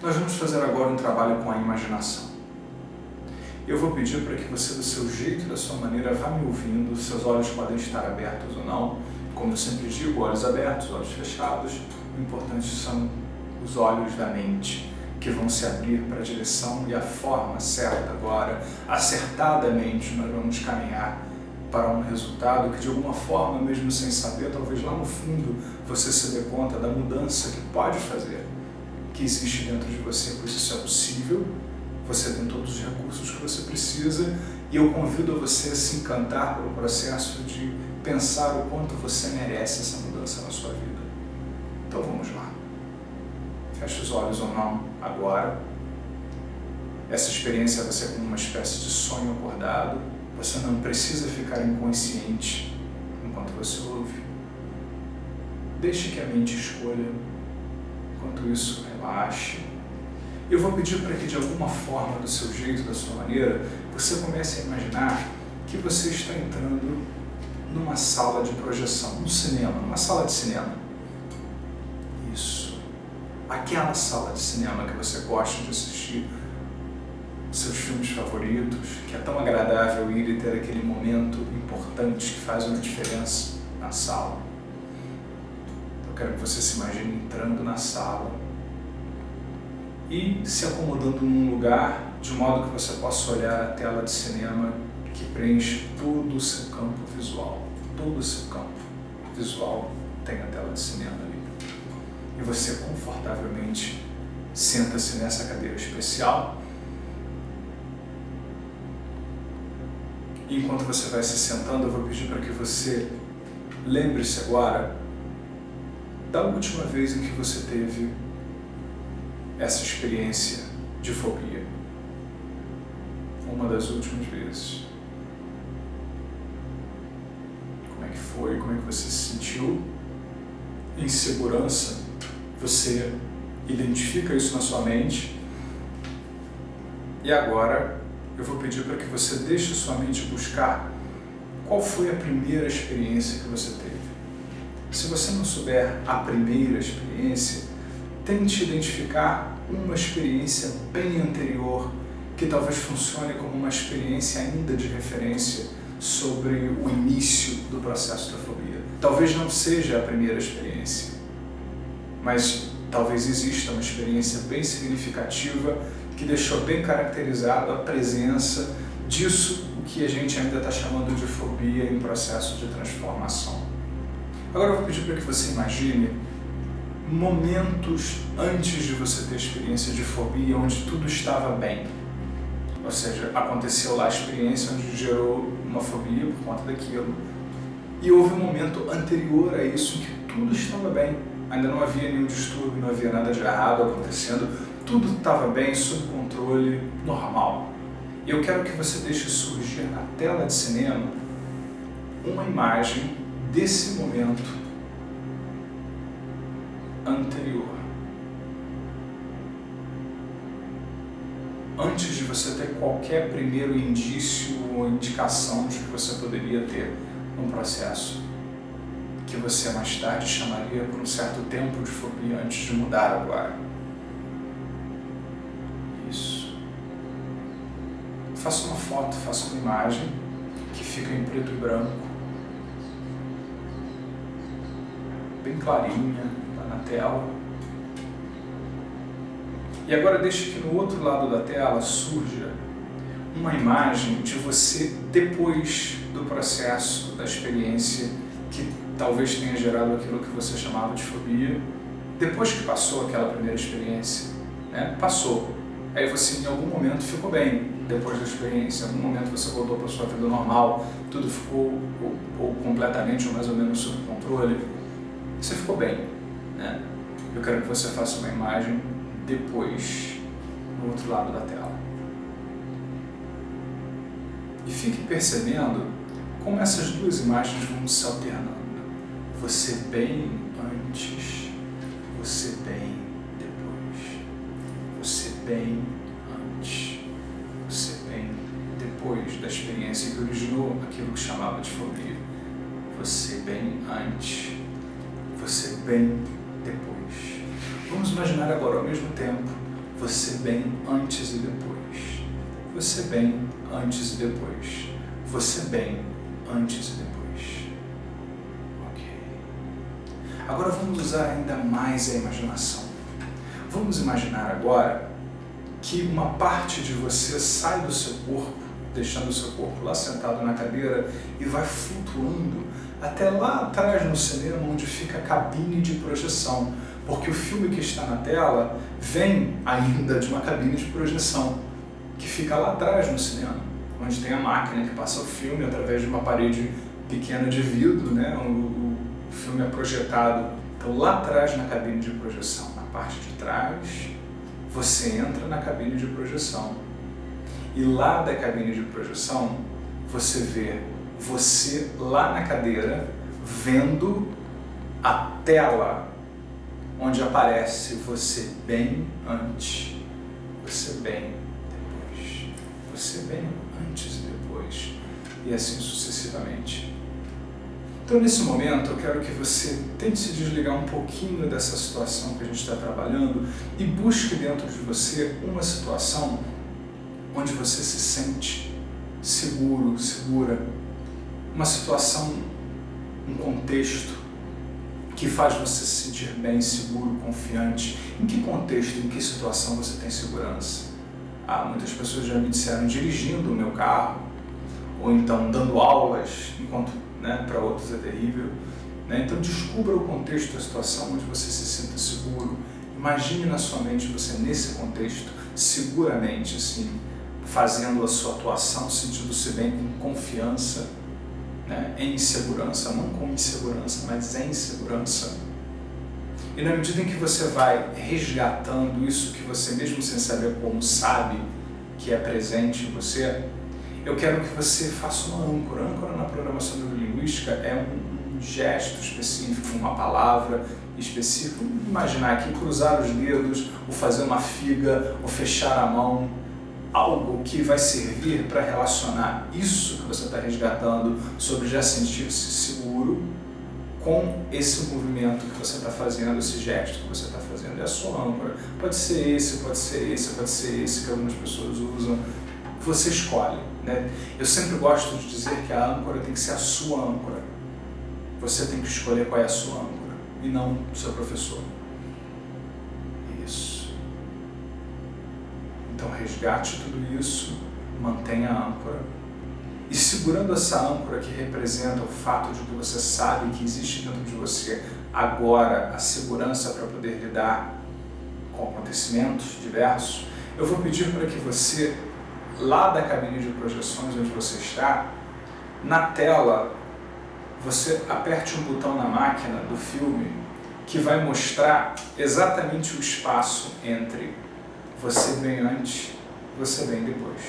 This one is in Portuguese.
Nós vamos fazer agora um trabalho com a imaginação. Eu vou pedir para que você, do seu jeito, da sua maneira, vá me ouvindo. Seus olhos podem estar abertos ou não. Como eu sempre digo, olhos abertos, olhos fechados. O importante são os olhos da mente, que vão se abrir para a direção e a forma certa agora, acertadamente, nós vamos caminhar para um resultado que, de alguma forma, mesmo sem saber, talvez lá no fundo você se dê conta da mudança que pode fazer, que existe dentro de você, pois isso é possível. Você tem todos os recursos que você precisa e eu convido a você a se encantar pelo processo de pensar o quanto você merece essa mudança na sua vida. Então vamos lá. Feche os olhos ou não agora. Essa experiência vai ser como uma espécie de sonho acordado. Você não precisa ficar inconsciente enquanto você ouve. Deixe que a mente escolha. Enquanto isso, relaxe. Eu vou pedir para que, de alguma forma, do seu jeito, da sua maneira, você comece a imaginar que você está entrando numa sala de projeção, num cinema, numa sala de cinema. Isso. Aquela sala de cinema que você gosta de assistir seus filmes favoritos, que é tão agradável ir e ter aquele momento importante que faz uma diferença na sala. Eu quero que você se imagine entrando na sala e se acomodando num lugar de modo que você possa olhar a tela de cinema que preenche todo o seu campo visual. Todo o seu campo visual tem a tela de cinema ali. E você confortavelmente senta-se nessa cadeira especial. E enquanto você vai se sentando, eu vou pedir para que você lembre-se agora da última vez em que você teve essa experiência de fobia. Uma das últimas vezes. Como é que foi? Como é que você se sentiu? Em segurança, você identifica isso na sua mente. E agora eu vou pedir para que você deixe sua mente buscar qual foi a primeira experiência que você teve. Se você não souber a primeira experiência, tente identificar uma experiência bem anterior, que talvez funcione como uma experiência ainda de referência sobre o início do processo da fobia. Talvez não seja a primeira experiência, mas talvez exista uma experiência bem significativa que deixou bem caracterizado a presença disso, o que a gente ainda está chamando de fobia em processo de transformação. Agora eu vou pedir para que você imagine momentos antes de você ter a experiência de fobia, onde tudo estava bem. Ou seja, aconteceu lá a experiência onde gerou uma fobia por conta daquilo. E houve um momento anterior a isso em que tudo estava bem. Ainda não havia nenhum distúrbio, não havia nada de errado acontecendo. Tudo estava bem, sob controle, normal. E eu quero que você deixe surgir na tela de cinema uma imagem desse momento anterior. Antes de você ter qualquer primeiro indício ou indicação de que você poderia ter um processo que você mais tarde chamaria por um certo tempo de fobia antes de mudar agora. Isso. Faça uma foto, faça uma imagem que fica em preto e branco, bem clarinha, lá na tela. E agora deixe que no outro lado da tela surja uma imagem de você depois do processo, da experiência que talvez tenha gerado aquilo que você chamava de fobia, depois que passou aquela primeira experiência, né? Passou. Aí você em algum momento ficou bem depois da experiência, em algum momento você voltou para a sua vida normal, tudo ficou ou completamente ou mais ou menos sob controle, você ficou bem, né? Eu quero que você faça uma imagem depois, no outro lado da tela. E fique percebendo como essas duas imagens vão se alternando. Você bem antes, você bem depois. Você bem antes, você bem depois da experiência que originou aquilo que chamava de fobia. Você bem antes, você bem depois. Vamos imaginar agora ao mesmo tempo você bem antes e depois. Você bem antes e depois. Você bem antes e depois. Ok. Agora vamos usar ainda mais a imaginação. Vamos imaginar agora que uma parte de você sai do seu corpo, deixando o seu corpo lá sentado na cadeira e vai flutuando até lá atrás no cinema, onde fica a cabine de projeção, porque o filme que está na tela vem ainda de uma cabine de projeção, que fica lá atrás no cinema, onde tem a máquina que passa o filme através de uma parede pequena de vidro, né? O filme é projetado. Então lá atrás na cabine de projeção, na parte de trás, você entra na cabine de projeção. E lá da cabine de projeção, você vê você lá na cadeira, vendo a tela onde aparece você bem antes, você bem depois, você bem antes e depois, e assim sucessivamente. Então, nesse momento, eu quero que você tente se desligar um pouquinho dessa situação que a gente está trabalhando e busque dentro de você uma situação onde você se sente seguro, segura, uma situação, um contexto que faz você se sentir bem, seguro, confiante. Em que contexto, em que situação você tem segurança? Muitas pessoas já me disseram dirigindo o meu carro, ou então dando aulas, enquanto, né, para outros é terrível. Né? Então descubra o contexto da situação onde você se sinta seguro. Imagine na sua mente você nesse contexto, seguramente, assim, fazendo a sua atuação, sentindo-se bem, com confiança, né? Em segurança, não com insegurança, mas em segurança. E na medida em que você vai resgatando isso que você, mesmo sem saber como, sabe que é presente em você, eu quero que você faça uma âncora. Âncora na programação neurolinguística é um gesto específico, uma palavra específica. Imaginar aqui, cruzar os dedos, ou fazer uma figa, ou fechar a mão. Algo que vai servir para relacionar isso que você está resgatando sobre já sentir-se seguro com esse movimento que você está fazendo, esse gesto que você está fazendo. É a sua âncora. Pode ser esse, pode ser esse, pode ser esse que algumas pessoas usam. Você escolhe, né? Eu sempre gosto de dizer que a âncora tem que ser a sua âncora. Você tem que escolher qual é a sua âncora e não o seu professor. Isso. Então resgate tudo isso, mantenha a âncora. E segurando essa âncora que representa o fato de que você sabe que existe dentro de você agora a segurança para poder lidar com acontecimentos diversos, eu vou pedir para que você, lá da cabine de projeções onde você está, na tela, você aperte um botão na máquina do filme que vai mostrar exatamente o espaço entre você bem antes, você bem depois.